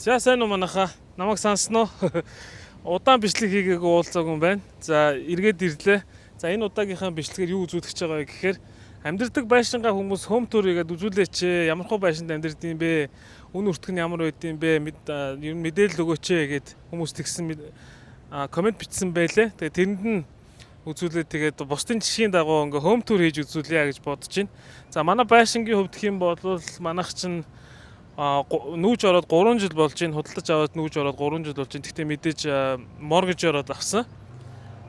За сайн уу манайхаа. Намайг сансноо. Удаан бичлэг хийгээгүй уулзаагүй юм байна. За эргээд ирлээ. За энэ удаагийнхаа бичлэгээр юу үзүүлэх гэж байгаа вэ гэхээр амьдардаг байшингаа хүмүүс home tour хийгээд үзүүлээч. Ямар хөө байшинд амьдардаг юм бэ? Үн өртг нь ямар байд юм бэ? Ер нь мэдээлэл өгөөч гэд хүмүүс тэгсэн комент бичсэн байлээ. Тэгээ тэрэнд нь үзүүлээд тэгээд бусдын жишгийн дагуу ингээ home tour хийж үзүүлье гэж бодож байна. За манай байшингийн хувьд гэх юм бол манайх чинь нүүж ороод 3 жил болж байна. Худалдаж аваад нүүж ороод 3 жил болж байна. Гэхдээ мэдээж моргэж ороод авсан.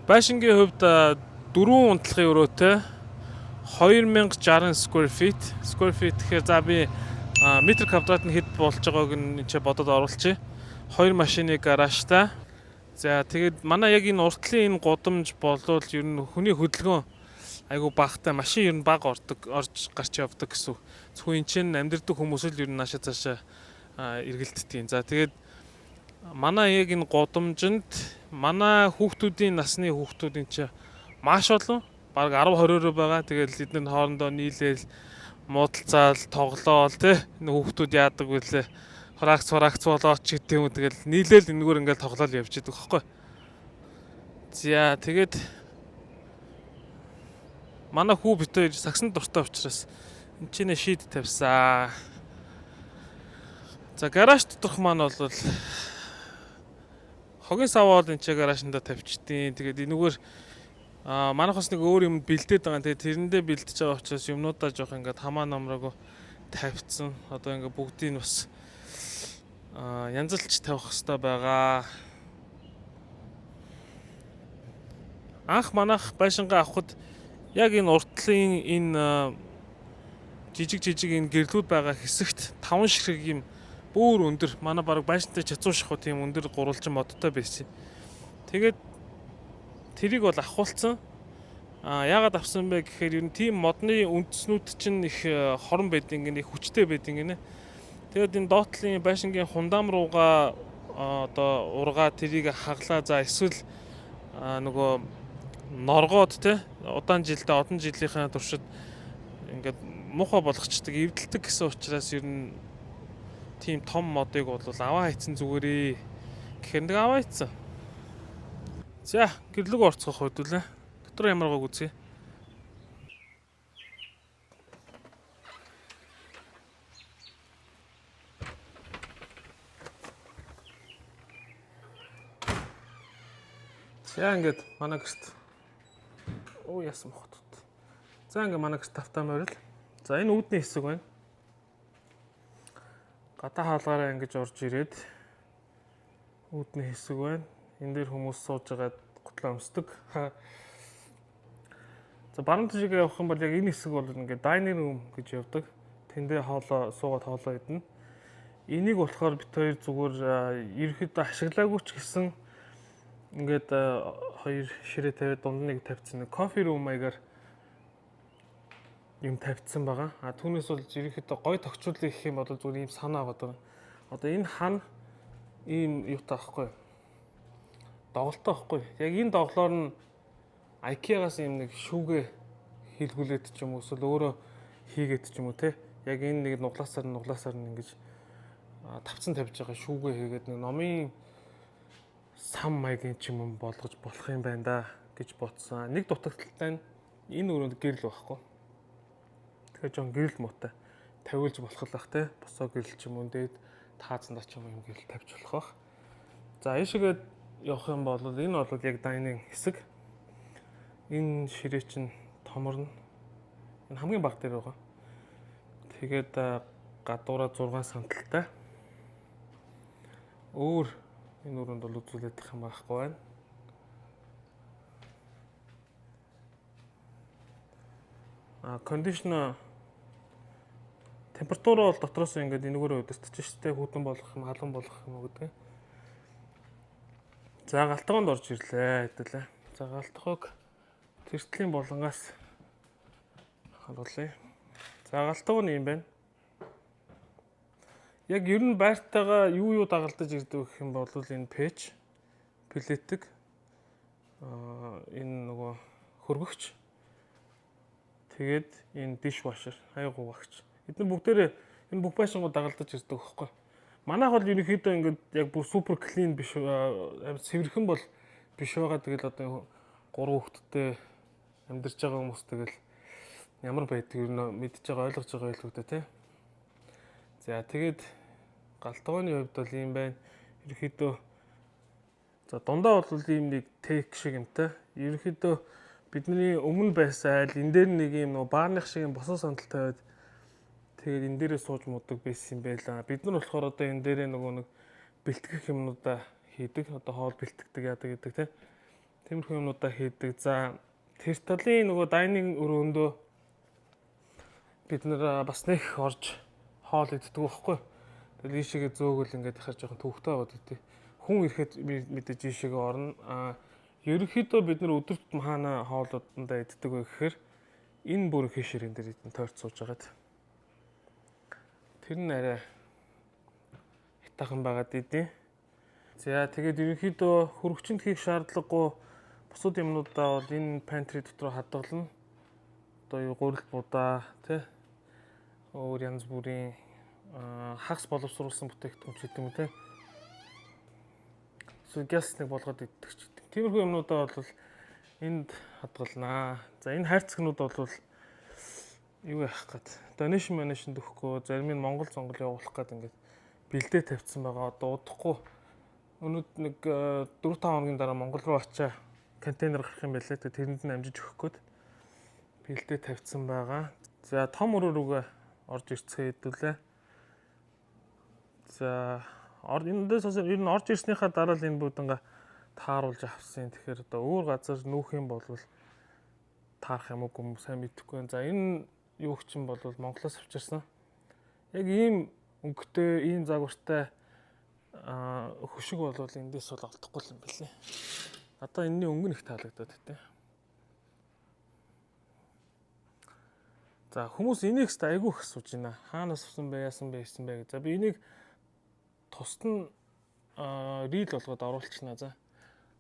Байшингийн хувьд 4 унтлахын өрөөтэй 2060 square feet. Square feet гэхээр за би метр квадрат нь хэд болж байгааг нь ч бодоод оруулчих. 2 машины гаражтай. За тэгээд манай яг энэ уртлын энэ гудамж болвол ер нь хүний хөдөлгөөн айгу багтай машин ер нь баг орж гарч явдаг гэсэн. Зөвхөн энэ чинь амьдардаг хүмүүс л ер нь наашаа цаашаа эргэлддэг. За тэгээд манай яг энэ гудамжинд манай хүүхдүүдийн насны хүүхдүүдийн чинь маш олон баг 10-20 байгаа. Тэгээд эдгээр хоорондоо нийлээл муудалцаал тоглоол тэ энэ хүүхдүүд яадаг вүлээ хараагц болоод ч гэдэг юм. Тэгэл нийлээл энэгээр ингээл тоглоал явж идэг хөхгүй. За тэгээд манай хүү бид хоёр сагсан дуртай учраас энэ чинь шийд тавьсан. За гараж доторх маань бол хогийн саваал энэ ч гаражнда тавьчдیں۔ Тэгээд энэгээр манайх бас нэг өөр юм бэлдээд байгаа. Тэгээд тэрэндээ бэлдэж байгаа учраас юмнуудаа жоох ингээд хамаа номроогүй тавьцсан. Одоо ингээд бүгдийг нь бас янзалж тавих хэрэгтэй байгаа. Анх манайх байшингаа авахд яг энэ уртлын энэ жижиг энэ гэрлүүд байгаа хэсэгт 5 ширхэг юм бүр өндөр манай баг байшинтай чацуу шахуу тийм өндөр гурвалжин модтой байсан. Тэгээд тэрийг бол авахулсан. Яагаад авсан бэ гэхээр ер нь тийм модны үндэснүүд чинь их хорон байдаг гинэ, хүчтэй байдаг гинэ. Тэгээд энэ доотлын байшингийн хундам руугаа одоо ургаа тэрийг хаглаа. За эсвэл нөгөө норгоод те удаан жилдээ одон жилийнхаа туршид ингээд муухай болгочдөг, эвдэлдэг гэсэн учраас ер нь тийм том модыг бол аваа хийцэн зүгээрээ гэхээр нэг аваа хийцэн. За гэрлэг орцгох хөдөлөө. Дотор ямар гог үзье. За ингээд манай гэрт яасан мохот. За ингээд манай гэрт тавтаа морил. За энэ үүдний хэсэг байна. Гадаа хаалгаараа ингэж орж ирээд үүдний хэсэг байна. Энэ дээр хүмүүс сууж байгаа готлоо өмсдөг. За баруун тишгээ явах юм бол яг энэ хэсэг бол ингээд дайнинг рум гэж явдаг. Тэндээ хоолоо суугаад хоолоо идэнэ. Энийг болохоор бит хоёр зүгээр ерөөхдөө ашиглаагүй ч гэсэн ингээд хоёр ширээ тавиад дунд нэг тавьчихсан. Кофе рум маягаар юм тавьчихсан байгаа. Түүнээс бол ерөөхдөө гой тогтчлыг гэх юм бол зүгээр ийм санаа аваад байгаа. Одоо энэ хан ийм юутай байхгүй. Доголтой байхгүй. Яг энэ доглоор нь IKEA-гаас ийм нэг шүүгээ хийлгүүлээд ч юм уу эсвэл өөрөө хийгээд ч юм уу те. Яг энэ нэг нуглаасаар нь ингэж тавцсан тавьж байгаа шүүгээ хийгээд нэг номын сам маягийн ч юм болгож болох юм байна да гэж бодсон. Нэг дутагдaltaй нь энэ өрөөнд гэрэл байхгүй. Тэгэхээр жоон гэрэл муутай тавиулж болох л бах те. Босоо гэрэл ч юм уу дээд таазандаа ч юм гэрэл тавьж болох бах. За ийшээгээд явах юм бол энэ бол яг дайнинг хэсэг. Энэ ширээ чинь томорно. Энэ хамгийн баг дээр байгаа. Тэгээд гадуураа 6 санталтай. Өөр энэ өрөөнд бол үзүүлээд их юм байхгүй байна. Кондишнер температур бол дотроос ингээд энэгээр удирдах штэ хүүтэн болох юм, халуун болох юм гэдэг. За галтгоонд орж ирлээ хэдүүлээ. За галтгоог тэртлийн болонгоос харуулъя. За галтгоо нь юм байна. Яг ер нь байртайгаа юу дагалдаж ирдэг гэх юм бол энэ пэч, плетик, энэ нөгөө хөргөгч, тэгээд энэ dishwasher, хайгуу багч. Эдгээр бүгдээрээ энэ бүх байшингууд дагалдаж ирдэг байхгүй. Манайх бол ерөнхийдөө ингээд яг бүр супер клин биш цэвэрхэн бол биш байгаа. Тэгэл одоо 3 хүүхэдтэй амьдарч байгаа хүмүүс тэгэл ямар байдгийг мэдж байгаа ойлгож байгаа байлгүй дээ тий. За тэгээд галтгооны хувьд бол юм байна. Ерөнхийдөө за дундаа бол ийм нэг тек шиг юмтай. Ерөнхийдөө бидний өмнө байсан айл энэ дээр нэг юм нөө баарных шиг юм босоо сандал тавиад тэгээд энэ дээрээ сууж муудаг байсан юм байлаа. Бид нар болохоор одоо энэ дээрээ нөгөө нэг бэлтгэх юмнуудаа хийдэг. Одоо хоол бэлтгэдэг яадаг гэдэг тий. Тиймэрхүү юмнуудаа хийдэг. За тэр талын нөгөө дайнинг өрөөндөө бид нар бас нэг орж хоол иддэг байхгүй. Тэгэл ийшээгээ зөөгөл ингээд ихэр жоохон төвхтэй байгаад идэв. Хүн ирэхэд мэдээж ийшээгээ орно. Ерөнхийдөө бид нар өдөрт хаана хоолуудандаа иддэг вэ гэхээр энэ бүр хийшэрэн дээр идэн тойрч сууж байгаад. Тэр нь арай хитахан байгаад идэв. За тэгээд ерөнхийдөө хөргөчөнд хийх шаардлагагүй бусад юмнуудаа бол энэ pantry дотор хадгална. Одоо юу гурил будаа тий өөр янз бүрийн хагас боловсруулсан бүтээгдэхүүн ч гэдэг юм те. Газ нэг болгоод иддэг ч гэдэг. Тиймэрхүү юмнуудаа бол энд хадгалнаа. За энэ хайрцагнууд бол юу яах гээд donation өгөхгүй зарим нь Монгол зонгол явуулах гээд ингээд бэлдээ тавьсан байгаа. Одоо удахгүй өнөөд нэг 4-5 хоногийн дараа Монгол руу очиа контейнер гарах юм байлээ. Тэрэнд нь амжиж өгөх гээд бэлдээ тавьсан байгаа. За том өрөө рүүгээ орж ирцгээ хэдүүлээ. За эндээс ер нь орж ирснийхаа дараа л энэ бүдэнга тааруулж авсан. Тэгэхээр одоо өөр газар нүүх юм бол таарах юм уу сайн мэдэхгүй. За энэ юу ч юм бол Монголоос авчирсан. Яг ийм өнгөтэй, ийм загвартай хөшиг бол эндээс бол олдохгүй юм байна лээ. Одоо энэний өнгө их таалагдаад байна. За хүмүүс энийг ч айгүй их асууж байна. Хаанаас авсан бэ, яасан бэ, хийсэн бэ гэж. За би энийг тусад нь рил болгоод оруулчихна. За.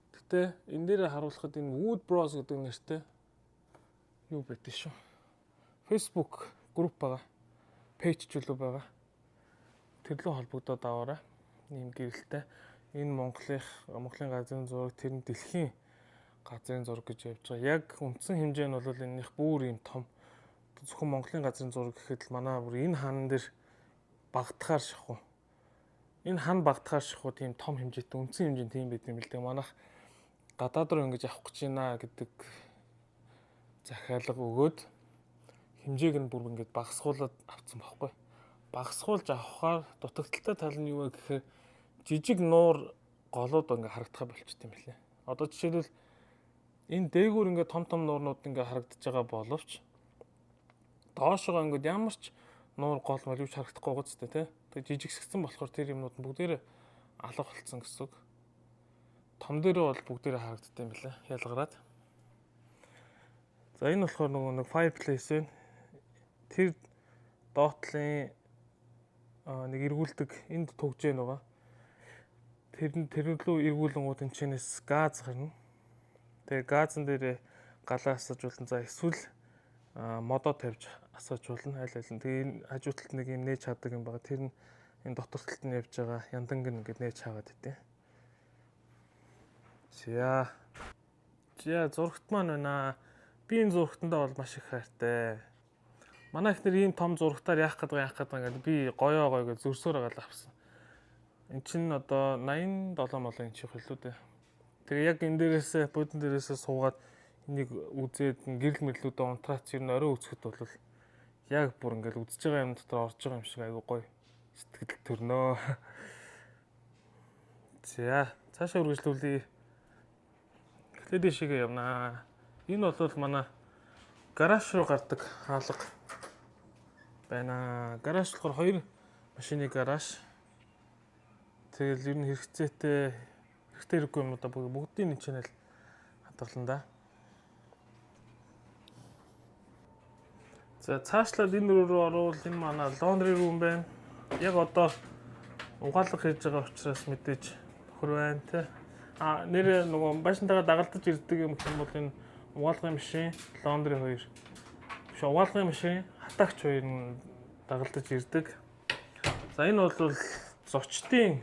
Гэтэ энэ дээр харуулхад энэ Wood Bros гэдэг нэртэй юу байдаг шүү. Facebook групп байгаа. Пэйж ч үлээ байгаа. Тэр лөө холбогдоод аваарай. Ийм гэрэлтэй. Энэ Монголын газрын зураг, тэр нь дэлхийн газрын зураг гэж явж байгаа. Яг үндсэн хэмжээ нь бол энэних бүр ийм том. Зөвхөн Монголын газрын зураг гэхэд л манай бүр энэ хаан дээр багтахаар шахуу. Энэ хан багтахаар шахуу тийм том хэмжээтэй үндсэн хэмжээ тийм байт юм л дээ. Манайх гадаад руу ингэж авах гэж байна гэдэг захиалга өгөөд хэмжээг нь бүр ингэж багасгуулад авсан байхгүй. Багасгуулж авахаар дутагдaltaй тал нь юу вэ гэхээр жижиг нуур голууд ингэ харагдах болчихд юм билээ. Одоо жишээлбэл энэ дээгүүр ингэ том нуурнууд ингэ харагдаж байгаа боловч доошоо ингээд ямар ч нуур гол мал юуч харагдахгүй гоц тээ тий. Тэгээ жижигсгсэн болохоор тэр юмнууд нь бүгдээрээ алга болцсон гэсэн үг. Том дээрээ бол бүгдээрээ харагддаг юм байна ялгараад. За энэ болохоор нөгөө нэг fireplace вэ. Тэр доотлын нэг эргүүлдэг энд төгжээ нөгөө. Тэр лөө эргүүлэнгууд энэ чинээс газ гарна. Тэгээ газан дээрээ галаа асаж болно. За эсвэл модоо тавьж асууж болно аль аль нь. Тэгээ энэ хажууталт нэг юм нээж чаддаг юм байгаа. Тэр нь энэ дотор талд нь явж байгаа янданг ингээд нээж хаагаад идэв. За зурагт маань байна. Би энэ зурагтандаа бол маш их хайртай. Манай ихнэр ийм том зурагтаар яах гэдэг ингээд би гоёо гэж зөрсөөр агаал авсан. Эн чинь одоо 87 молын чих хэлүү дээ. Тэгээ яг энэ дээрээсээ будин дээрээсээ суугаад энийг үзээд гэрэл мэрлүүдээ унтраач ер нь орой үзэхэд бол яг бүр ингээд үзэж байгаа юм дотор орж байгаа юм шиг айгүй гоё сэтгэл төрнөө. За цаашаа үргэлжлүүлье. Эхлээд дэшигээ явнаа. Энэ бол манай гараж руу гардаг хаалга байна. Гараж болохоор 2 машины гараж. Тэгэл ер нь хэрэгцээтэй хэрэггүй юмудаа бүгдийн энэ чанал хадгална да. За цаашлаад энэ рүү орвол энэ манай laundry room байна. Яг одоо угаалга хийж байгаа учраас мэдээж тохир байна те. Нэр нөгөө байшинтайгаа дагалдаж ирдэг юм бол энэ угаалгын машин, laundry 2. Биш угаалгын машин, хатаагч 2 нь дагалдаж ирдэг. За энэ бол зочдын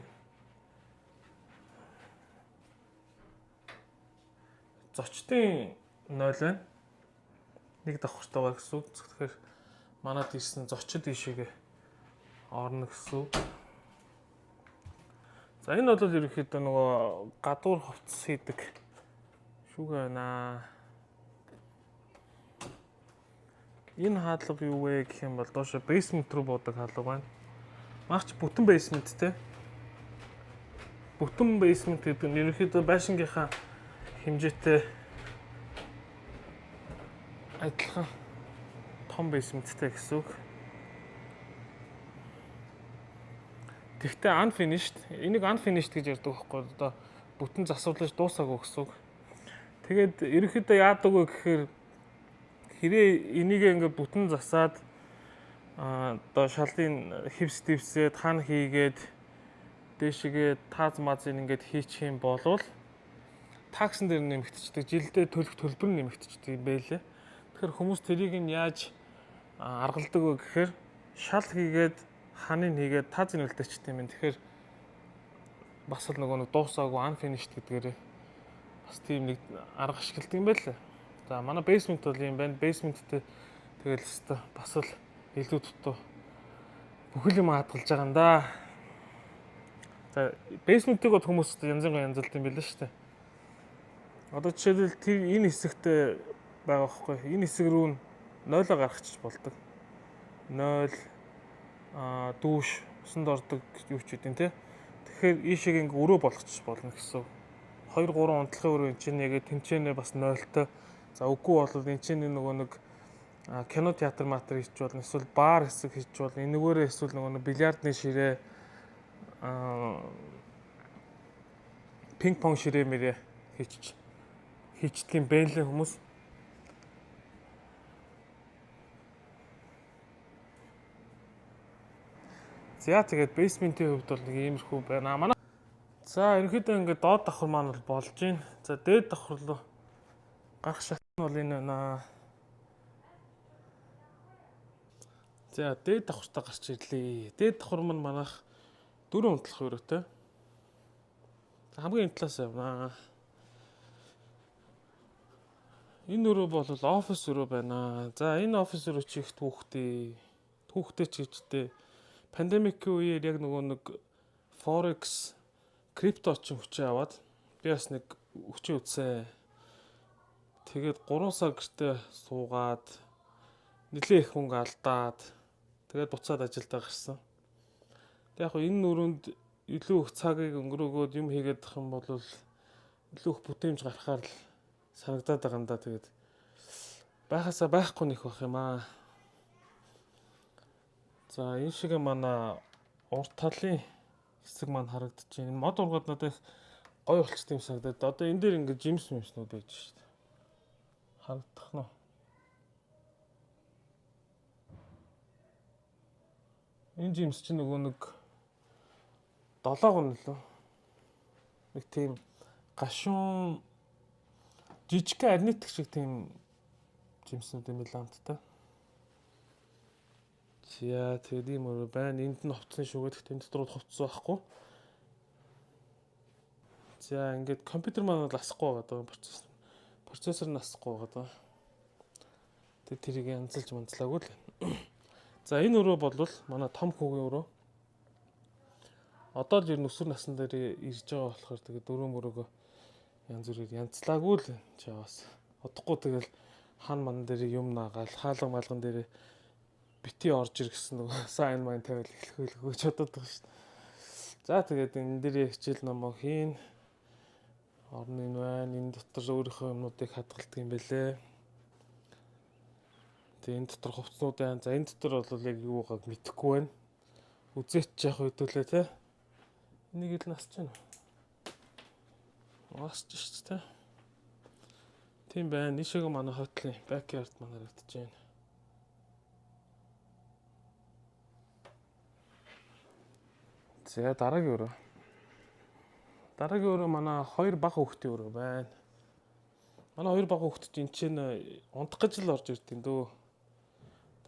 зочдын 0 байна. Нэг давхартай байгаа гэсэн үг. Тэгэхээр манад ирсэн зочид ишээгээ орно гэсэн үг. За энэ бол ерөнхийдөө нөгөө гадуур хувцас хийдэг шүүгээ байна. Энэ хаалга юу вэ гэх юм бол доошо basement руу буудаг хаалга байна. Магч бүтэн basement те. Бүтэн basement гэдэг нь ерөнхийдөө байшингийнхаа хэмжээтэй адилхан том basementтэй гэсэн үг. Тэгвэл unfinished. Энийг unfinished гэж ярьдаг байхгүй одоо бүтэн засварлаж дуусаагүй гэсэн үг. Тэгээд ерөнхийдөө яадаг вэ гэхээр хэрэг энийг ингээд бүтэн засаад одоо шалын хевс дэвсээд хан хийгээд дээшгээ тааз мазыг ингээд хийчих юм болвол таксын дээр нэмэгдчихдэг. Жилдээ төлөх төлбөр нэмэгдчихдэг юм байлээ. Тэгэхээр хүмүүс тэрийг нь яаж аргалдаг вэ гэхээр шал хийгээд ханыг хийгээд таазын үлдээчт юм. Тэгэхээр бас л нөгөө дуусаагүй unfinished гэдгээр бас тийм нэг арга ашигладаг юм байлээ. За манай basement бол юм байна. Basementтэй тэгэл өстө бас л илүү дутуу бүхэл юм хадгалж байгаа юм да. За basement-ийг бол хүмүүс янз бүрийн янзалт юм байлээ шүү дээ. Одоо жишээлбэл тэр энэ хэсэгт байгаа байхгүй. Энэ хэсэг рүү 0-оо гаргачих болдог. 0 дүүш усанд ордог юу ч үгүй те. Тэгэхээр ийшээ ингээ өрөө болгочих болно гэсэн. 2 3 унтлахын өрөө энэ чинь яг тэнцэнэ бас 0-той. За үгүй бол энэ чинь нөгөө нэг кино театр матер хийж болно. Эсвэл бар хэсэг хийж болно. Энэгээрээ эсвэл нөгөө бильярдны ширээ пинг понг ширээ мэрээ хийчдэг юм байлээ хүмүүс. За тэгээд basement-ийн хувьд бол нэг иймэрхүү байна. Манай за ерөнхийдөө ингээд доод давхар маань бол болж байна. За дээд давхар руу гарах шат нь бол энэ байна. За дээд давхартаа гарч ирлээ. Дээд давхар маань манайх 4 унтлах өрөөтэй. За хамгийн энэ талаас явна. Энэ өрөө бол офис өрөө байна. За энэ офис өрөө чи их түүхтэй ч гэжтэй. Пандемикийн үеэр яг нөгөө нэг Forex, крипто ч хүчээ аваад би бас нэг хүчээ үтсэн. Тэгээд 3 сар гэртээ суугаад нэлээ их хөнгө алдаад тэгээд буцаад ажилдаа гарсан. Тэг яг энэ өрөөнд илүү их цагийг өнгөрөөгөөд юм хийгээд ах юм бол илүү их бүтээмж гарахаар л санагдаад байгаа юм да. Тэгээд байхасаа байхгүй нэх бах юм аа. За энэ шиг манай урт талын хэсэг маань харагдаж байна. Мод ургаад надад гоё болчтой юм санагдаад. Одоо энэ дээр ингээд жимснүүд байж шүү дээ. Харагдах нь. Энэ жимс чинь нөгөө нэг 7 гон нөлөө. Нэг тийм гашуун жижиг арнитк шиг тийм жимснүүд юм байна амттай. За тэгээд ийм өрөө байна. Энд нь хувцсан шүүгээд тэнд дотор хувцсан байхгүй. За ингээд компьютер маань бол асахгүй байгаа даа. Процессор нь асахгүй байгаа даа. Тэгээд тэрийг янзалж манцлаагүй л. За энэ өрөө бол манай том хүүгийн өрөө. Одоо л ер нь өсвөр насны дээр ирж байгаа болохоор тэгээд дөрөв мөрөөгөө янз бүрээр янзлаагүй л чаваас. Удахгүй тэгэл хан ман дээр юм наагаал хаалга малган дээр бити орж ир гэсэн нөгөө сайн маань тавиал эхлэхгүй гэж бодоод байгаа шүү дээ. За тэгээд энэ дээр хичээл номоо хийн. Орны энэ байна. Энэ дотор өөрийнхөө юмнуудыг хадгалдаг юм байлээ. Тэгээд энэ дотор хувцснууд байна. За энэ дотор бол яг юу байгааг мэдэхгүй байна. Үзээч яах хөдөлөө те. Энийг л насч байна. Насч шүү дээ. Тийм байна. Нийшээг манай хотлын backyard маань харагдаж байна. За дараагийн өрөө. Дараагийн өрөө манай 2 бага хүүхдийн өрөө байна. Манай 2 бага хүүхд чинь энэ унтах гэж л орж ирд юм дөө.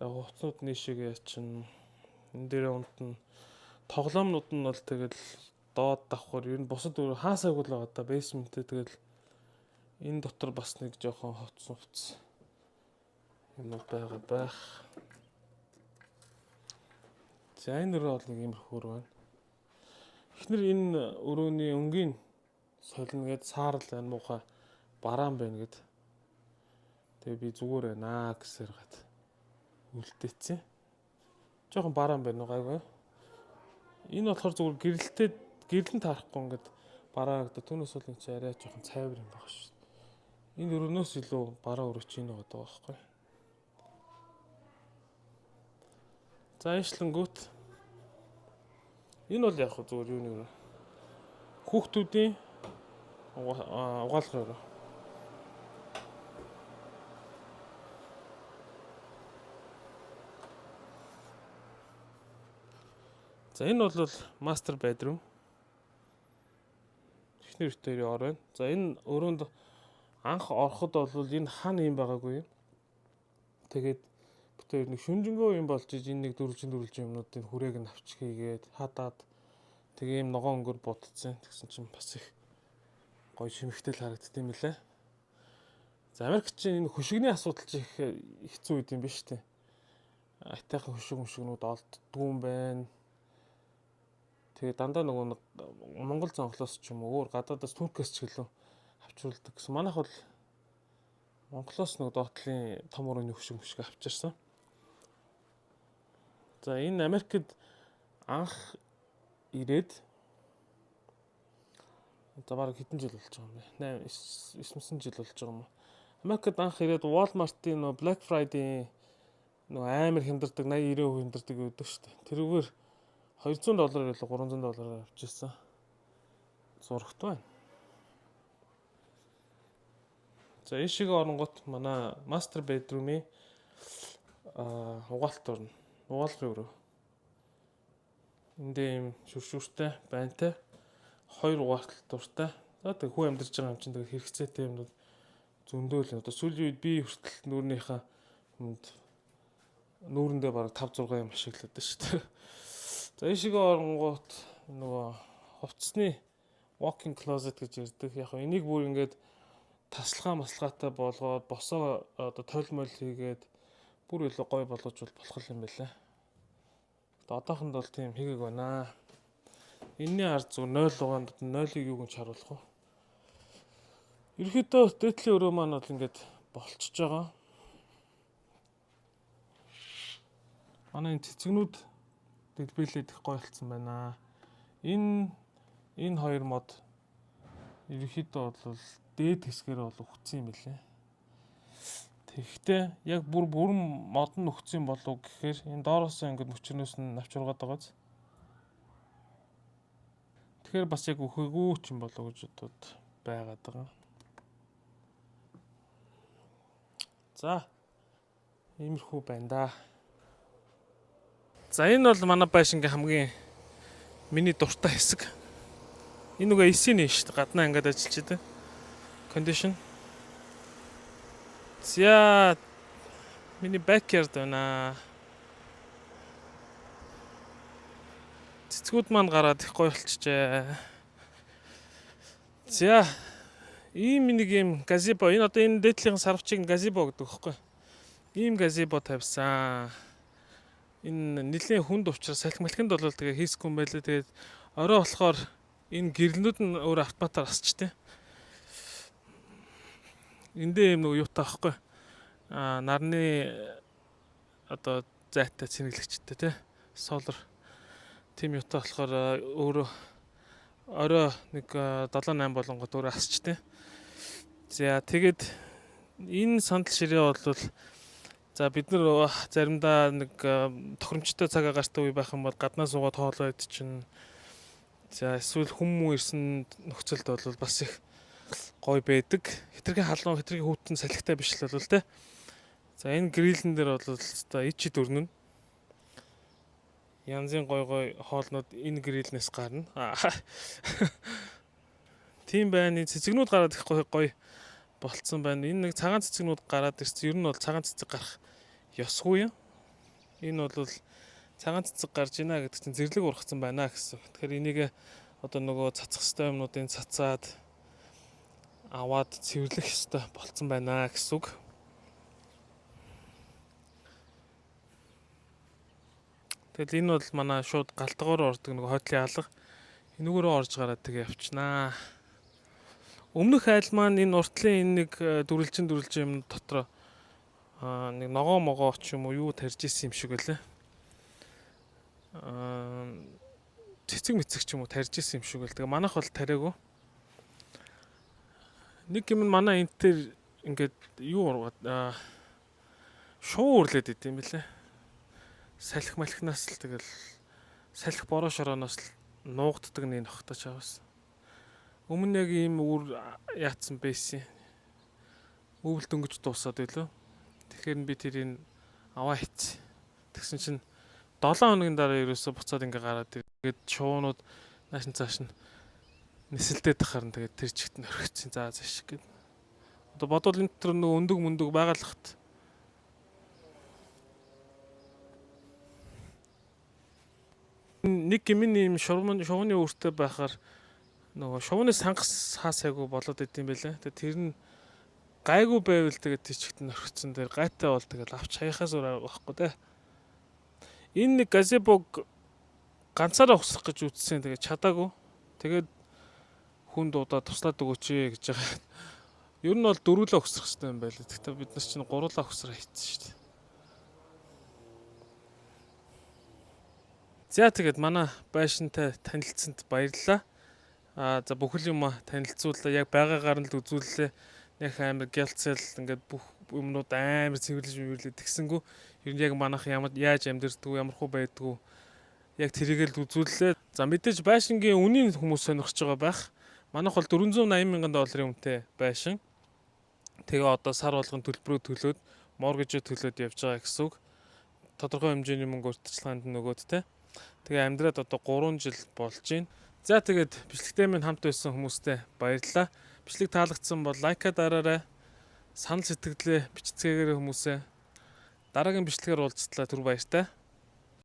Тэгээ хувцснууд нийшээгээ яачин энэ дээрээ унтна. тоглоомнууд нь бол тэгэл доод давхар ер нь бусад өөр хаасаагүй л байгаа да basement тэгэл энэ дотор бас нэг жоохон хувц юм байгаа байх. За энэ өрөө бол нэг иймэрхүү өрөө байна. Эхнэр энэ өрөөний өнгийн солино гэд саарл байна муухай бараан байна гэд. Тэгээ би зүгээр байна гэсээр гад үлдээцэн. Жохон бараан байна уу гайгүй. Энэ болохоор зүгээр гэрэлэн таарахгүй ингээд бараагд түүнээс бол энэ ч арай жоохон цайвар юм байна шүү. Энэ өрөөнөөс илүү бараа өрөөч ийн байгаа байхгүй. За ишлэнгүүт энэ бол яг зүгээр юуны өрөө. Хүүхдүүдийн угаалгын өрөө. За энэ бол master bedroom. Эхнэр бүтээрийн ор байна. За энэ өрөөнд анх ороход бол энэ хана юм байгаагүй юм. Тэгээд бүтээр нэг шүнжэнгөө юм болж энэ нэг дөрвөлжин юмнуудын хүрээг нь авч хийгээд хадаад тэгээ юм ногоон өнгөр будцсан. Тэгсэн чинь бас их гоё шимэгтэл харагдсан юм лээ. За Америкч энэ хөшигний асуудал ч их хэцүү үед юм биш үү? Айтайхан хөшигнүүд олддгүй юм байна. Тэгээ дандаа нөгөө Монгол зонхлоос ч юм уу өөр гадаадаас Туркээс ч гэлөө авчруулдаг гэсэн. Манайх бол Монголоос нөгөө доотлын том өрөөний хөшиг авчирсан. За энэ Америкт анх ирээд за бараг хэдэн жил болж байгаа юм бэ? 8-9 жил болж байгаа юм. Америкт анх ирээд Walmart-ийн нөгөө Black Friday нөгөө амар хямдардаг 80-90% хямдардаг гэдэг шүү дээ. Тэрүүгээр $200 илүү $300 авчихсан. Зурагт байна. За энэ шиг оронгот манай master bedroom-ийн угаалт орно. Угаалгын өрөө. Эндээ юм шүршүртэй, байнтай, 2 угаалт дуртай. За тэг хүн амьдарч байгаа юм чинь тэг хэрэгцээтэй юмнууд зөндөөл. Одоо сүүлийн үед би хүртэл нүүрнийхээ нүүрэндээ бараг 5-6 юм ашиглаад байна шүү дээ. За энэ шиг оронгууд нөгөө хувцсны walk-in closet гэж ярьдаг. Яг энийг бүр ингээд таслахаатай болгоод босоо одоо тойлмол хийгээд бүр илүү гоё болгож болох юм байлаа. Одоохонд бол тийм хийгээг байна. Энийний ард зүгээр 0 угаанд 0-ыг юу гэж харуулах вэ? Ерөнхийдөө дээдлийн өрөө маань бол ингээд болчихж байгаа. Манай энэ цэцгнүүд дэлбэлээд их гоё болсон байна. Энэ хоёр мод ерөнхийдөө бол дээд хэсгээр бол өгцөн юм билээ. Тэгэхдээ яг бүрэн мод нь өгцөн болов гэхээр энэ доороос ингээд мөчнөөс нь авч ургаад байгааз. Тэгэхээр бас яг өгөөгүй ч юм болов гэж бодод байгаад байгаа. За иймэрхүү байна да. За энэ бол манай байшингийн хамгийн миний дуртай хэсэг. Энэ нөгөө эсийн шүү дээ. Гаднаа ингээд ажиллаж байдаг. Condition. За миний backyard байна. Цэцгүүд маань гараад их гоё болчихжээ. За ийм нэг юм газибо. Энэ одоо энэ дээдлийн сарвчийн газибо гэдэг байхгүй. Ийм газибо тавьсан. Энэ нэлийн хүнд учраас салхималхинд бол тэгээ хийсгүй юм байлээ. Тэгээд орой болохоор энэ гэрлэнүүд нь өөр автоматар асчтэй. Эндээ юм нөгөө юутай байхгүй. Нарны одоо зайтай цэнэглэгчтэй тий. Солар тим юутай болохоор өөрөө орой нэг 7-8 болонгот өөрөө асчтэй. За тэгээд энэ сандал ширээ бол за бид нар заримдаа нэг тохиромжтой цаг агаартай үе байх юм бол гаднаа суугаад хоолоо идчихнэ. За эсвэл хүмүүс ирсэн нөхцөлд бол бас их гоё байдаг. Хитрхийн халуун, хитрхийн хүүтэн салхитай биш л бол тэ. За энэ грилэн дээр бол та ичи дөрнөн. Янзын гоё хоолнууд энэ грилнээс гарна. Тийм байна. Энэ цэцгнүүд гараад их гоё болцсон байна. Энэ нэг цагаан цэцгнүүд гараад ирсэн. Ер нь бол цагаан цэцэг гарах ёсгүй юм. Энэ бол цагаан цэцэг гарч ийна гэдэг чинь зэрлэг ургацсан байна гэсэн. Тэгэхээр энийг одоо нөгөө цацах ёстой юмнуудын цацаад аваад цэвэрлэх ёстой болцсон байна гэсэн үг. Тэгэл энэ бол манай шууд галтгоор ордог нөгөө хойтлын алга. Энүүгээрөө орж гараад тэгээ явчихнаа. Өмнөх айл маань энэ уртлын энэ нэг дүрлжин юм дотор нэг ногоо могоо ч юм уу юу тарьж исэн юм шиг байлаа. Цэцэг мэцэг ч юм уу тарьж исэн юм шиг байл. Тэгээ манайх бол тариагүй. Нэг юм манай энэ төр ингээд юу ургаад шуу үрлээд идэв юм бэлээ. Салхи малхинаас л тэгэл салхи бороо шорооноос л нуугддаг нэг нохтож аваас. Өмнө яг ийм үр яатсан байсан. Өвөл дөнгөж дуусаад байлоо. Тэгэхээр би тэрийг аваа хийц. Тэгсэн чинь 7 хоногийн дараа ерөөсө буцаад ингээ гараад тэгээд шуунууд нааш цааш нь нисэлдээд тахаар тэгээд тэр чигт нь орхицсан. За зааш гээд. Одоо бодвол энэ төр нөгөө өндөг мөндөг байгаалахт нэг гимний юм шувууны үртэй байхаар нөгөө шувууны сангас хаасайгүй болоод идэм байлаа. Тэгээд тэр нь гайгүй байвал тэгээд тийчгт нь орхицсан дээр гайтай бол тэгээд авч хаяхаас өөр байхгүй те. Энэ нэг газебог ганцаараа ухсах гэж үтсэн тэгээд чадаагүй. Тэгээд хүн дуудаа туслаад өгөөч гэж байгаа. Ер нь бол дөрвөлөө ухсах хэрэгтэй юм байлаа. Гэхдээ бид нар чинь гурлаа ухсраа хийсэн шүү дээ. За тэгээд манай байшинтай танилцсанд баярлалаа. За бүхэл юм танилцууллаа. Яг байгаагаар нь л үзүүллээ. Яг амар гялцэл ингээд бүх юмнууд амар цэвэрлэж тэгсэнгүү. Ер нь яг манайх яаж амьдэрдгүү, ямар хөө байдгүү. Яг тэрийг л үзүүллээ. За мэдээж байшингийн үнийн хүмүүс сонирхож байгаа байх. Манайх бол 480 мянган долларын үнэтэй байшин. Тэгээ одоо сар болгон төлбөрөө төлөөд, моргежөө төлөөд явж байгаа гэсэн үг. Тодорхой хэмжээний мөнгө урьдчилгаанд нөгөөд те. Тэгээ амьдраад одоо 3 жил болж байна. За тэгээд бичлэгтэй минь хамт байсан хүмүүстээ баярлалаа. Бичлэг таалагдсан бол лайка дараарай. Санал сэтгэлээ бичцгээгээр хүмүүсээ дараагийн бичлэгээр уулзтлаа түр баяртай.